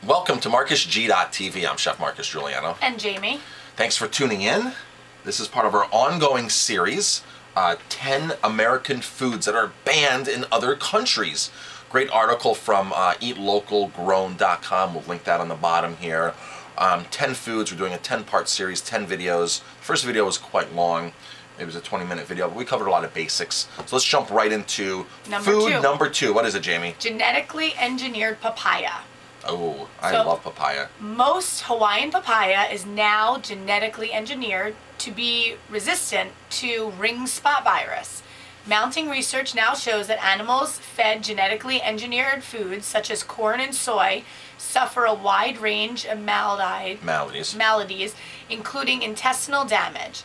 Welcome to MarcusG.TV. I'm Chef Marcus Giuliano. And Jamie. Thanks for tuning in. This is part of our ongoing series, 10 American foods that are banned in other countries. Great article from eatlocalgrown.com. We'll link that on the bottom here. 10 foods. We're doing a 10-part series, 10 videos. The first video was quite long. It was a 20-minute video, but we covered a lot of basics. So let's jump right into number two. What is it, Jamie? Genetically engineered papaya. Oh, I love papaya. Most Hawaiian papaya is now genetically engineered to be resistant to ringspot virus. Mounting research now shows that animals fed genetically engineered foods such as corn and soy suffer a wide range of maladies, including intestinal damage,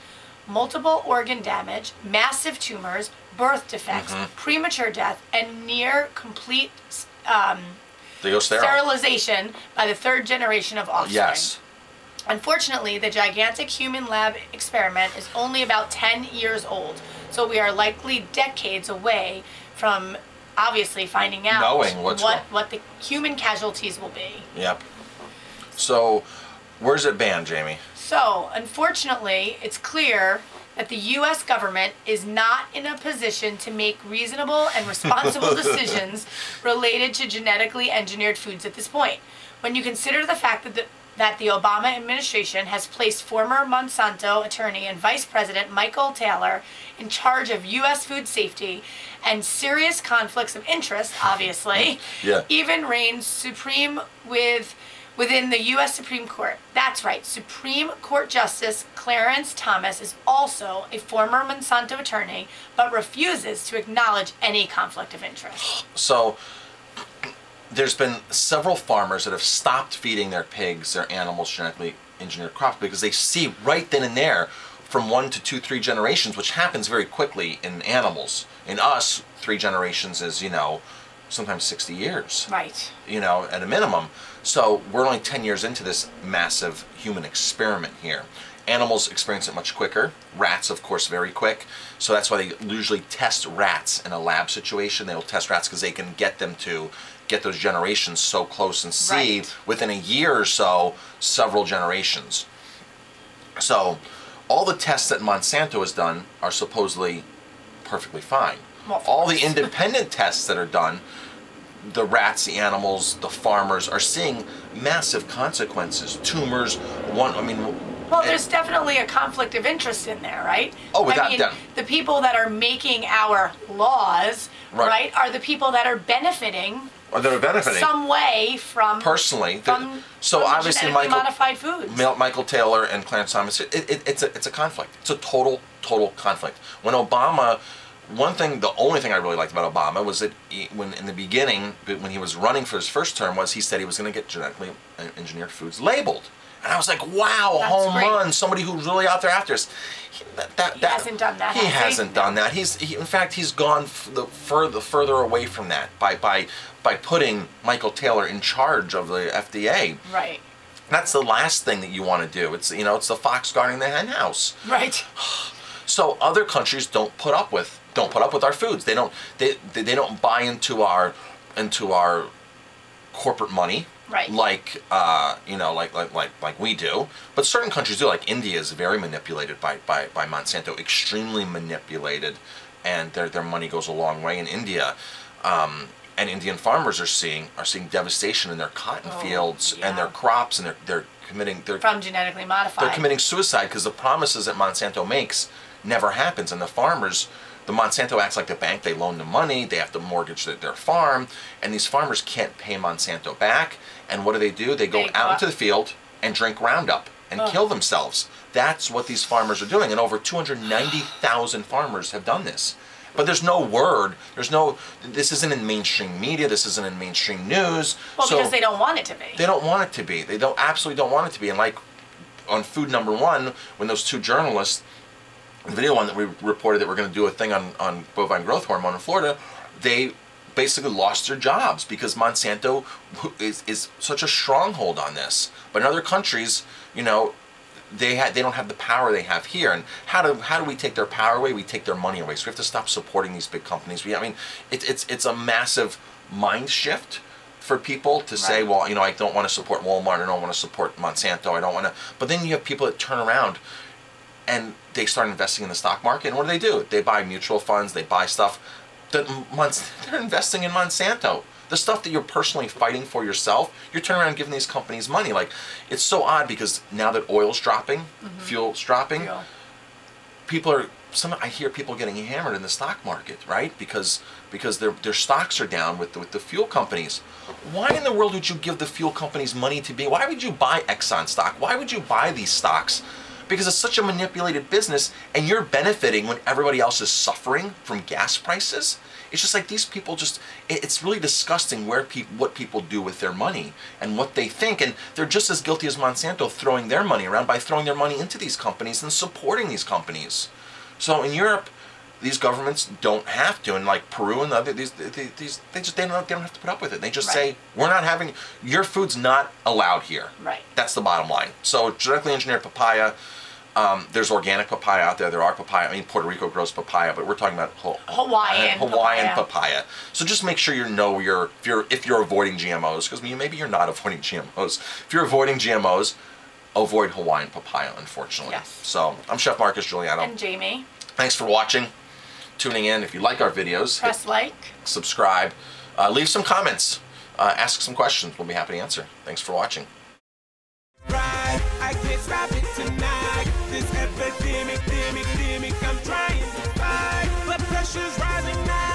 multiple organ damage, massive tumors, birth defects, premature death, and near complete sterilization by the third generation of offspring. Yes. Unfortunately, the gigantic human lab experiment is only about 10 years old, so we are likely decades away from obviously finding out what the human casualties will be. Yep. So, where's it banned, Jamie? So, unfortunately, it's clear that the U.S. government is not in a position to make reasonable and responsible decisions related to genetically engineered foods at this point. When you consider the fact that the Obama administration has placed former Monsanto attorney and Vice President Michael Taylor in charge of U.S. food safety, and serious conflicts of interest, obviously, even reigns supreme within the U.S. Supreme Court. That's right, Supreme Court Justice Clarence Thomas is also a former Monsanto attorney, but refuses to acknowledge any conflict of interest. So, there's been several farmers that have stopped feeding their pigs, their animals, genetically engineered crops because they see right then and there from 1 to 2, 3 generations, which happens very quickly in animals. In us, 3 generations is, sometimes 60 years. Right. At a minimum. So we're only 10 years into this massive human experiment here. Animals experience it much quicker. Rats, of course, very quick. So that's why they usually test rats in a lab situation. They'll test rats because they can get them to get those generations so close and see within a year or so several generations. So all the tests that Monsanto has done are supposedly perfectly fine. Well, all the independent tests that are done, the rats, the animals, the farmers are seeing massive consequences. Tumors, well, there's definitely a conflict of interest in there, right? Oh, without doubt. The people that are making our laws, right, are the people that are benefiting. Or that are benefiting some way from personally. From Obviously, modified foods. Michael Taylor and Clarence Thomas. It's a conflict. It's a total conflict. When Obama. The only thing I really liked about Obama was that when in the beginning, when he was running for his first term, was he said he was going to get genetically engineered foods labeled. And I was like, wow, home run, somebody who's really out there after us. He hasn't done that. He hasn't done that. In fact, he's gone further away from that by putting Michael Taylor in charge of the FDA. Right. That's the last thing that you want to do. It's it's the fox guarding the hen house. Right. So other countries don't put up with our foods. They don't buy into our corporate money. Right. Like like we do. But certain countries do. Like India is very manipulated by Monsanto, extremely manipulated, and their money goes a long way in India. And Indian farmers are seeing devastation in their cotton fields and their crops, and they're from genetically modified. They're committing suicide because the promises that Monsanto makes never happens, and the Monsanto acts like the bank. They loan them money, they have to mortgage their farm, and these farmers can't pay Monsanto back. And what do? They go out into the field and drink Roundup and kill themselves. That's what these farmers are doing, and over 290,000 farmers have done this. But there's no word, this isn't in mainstream media, this isn't in mainstream news. Well, because they don't want it to be. They don't want it to be. They absolutely don't want it to be. And like on food number 1, when those 2 journalists, the video one that we reported that we're going to do a thing on bovine growth hormone in Florida, they basically lost their jobs because Monsanto is such a stronghold on this. But in other countries, they don't have the power they have here. And how do we take their power away? We take their money away. So we have to stop supporting these big companies. It's a massive mind shift for people to say, well, you know, I don't want to support Walmart, I don't want to support Monsanto, I don't want to. But then you have people that turn around and they start investing in the stock market. And what do? They buy mutual funds, they buy stuff that they're investing in Monsanto. The stuff that you're personally fighting for yourself, you're turning around and giving these companies money. Like, it's so odd because now that oil's dropping, fuel's dropping, people are, I hear people getting hammered in the stock market, right? Because their stocks are down with the fuel companies. Why in the world would you give the fuel companies money to be? Why would you buy Exxon stock? Why would you buy these stocks? Because it's such a manipulated business, and you're benefiting when everybody else is suffering from gas prices. It's just like these people just, it's really disgusting what people do with their money and what they think. And they're just as guilty as Monsanto throwing their money around by throwing their money into these companies and supporting these companies. So in Europe, these governments don't have to, and like Peru and the other, they don't have to put up with it. They just say, we're not having, your food's not allowed here. Right. That's the bottom line. So genetically engineered papaya, there's organic papaya out there. There are papaya. I mean, Puerto Rico grows papaya, but we're talking about Hawaiian papaya. So just make sure you know if you're avoiding GMOs, because maybe you're not avoiding GMOs. If you're avoiding GMOs, avoid Hawaiian papaya, unfortunately. Yes. So I'm Chef Marcus Giuliano. And Jamie. Thanks for watching, tuning in. If you like our videos, press like, subscribe, leave some comments, ask some questions. We'll be happy to answer. Thanks for watching. I can't stop it tonight. This epidemic, I'm trying to fight. Blood pressure's rising now.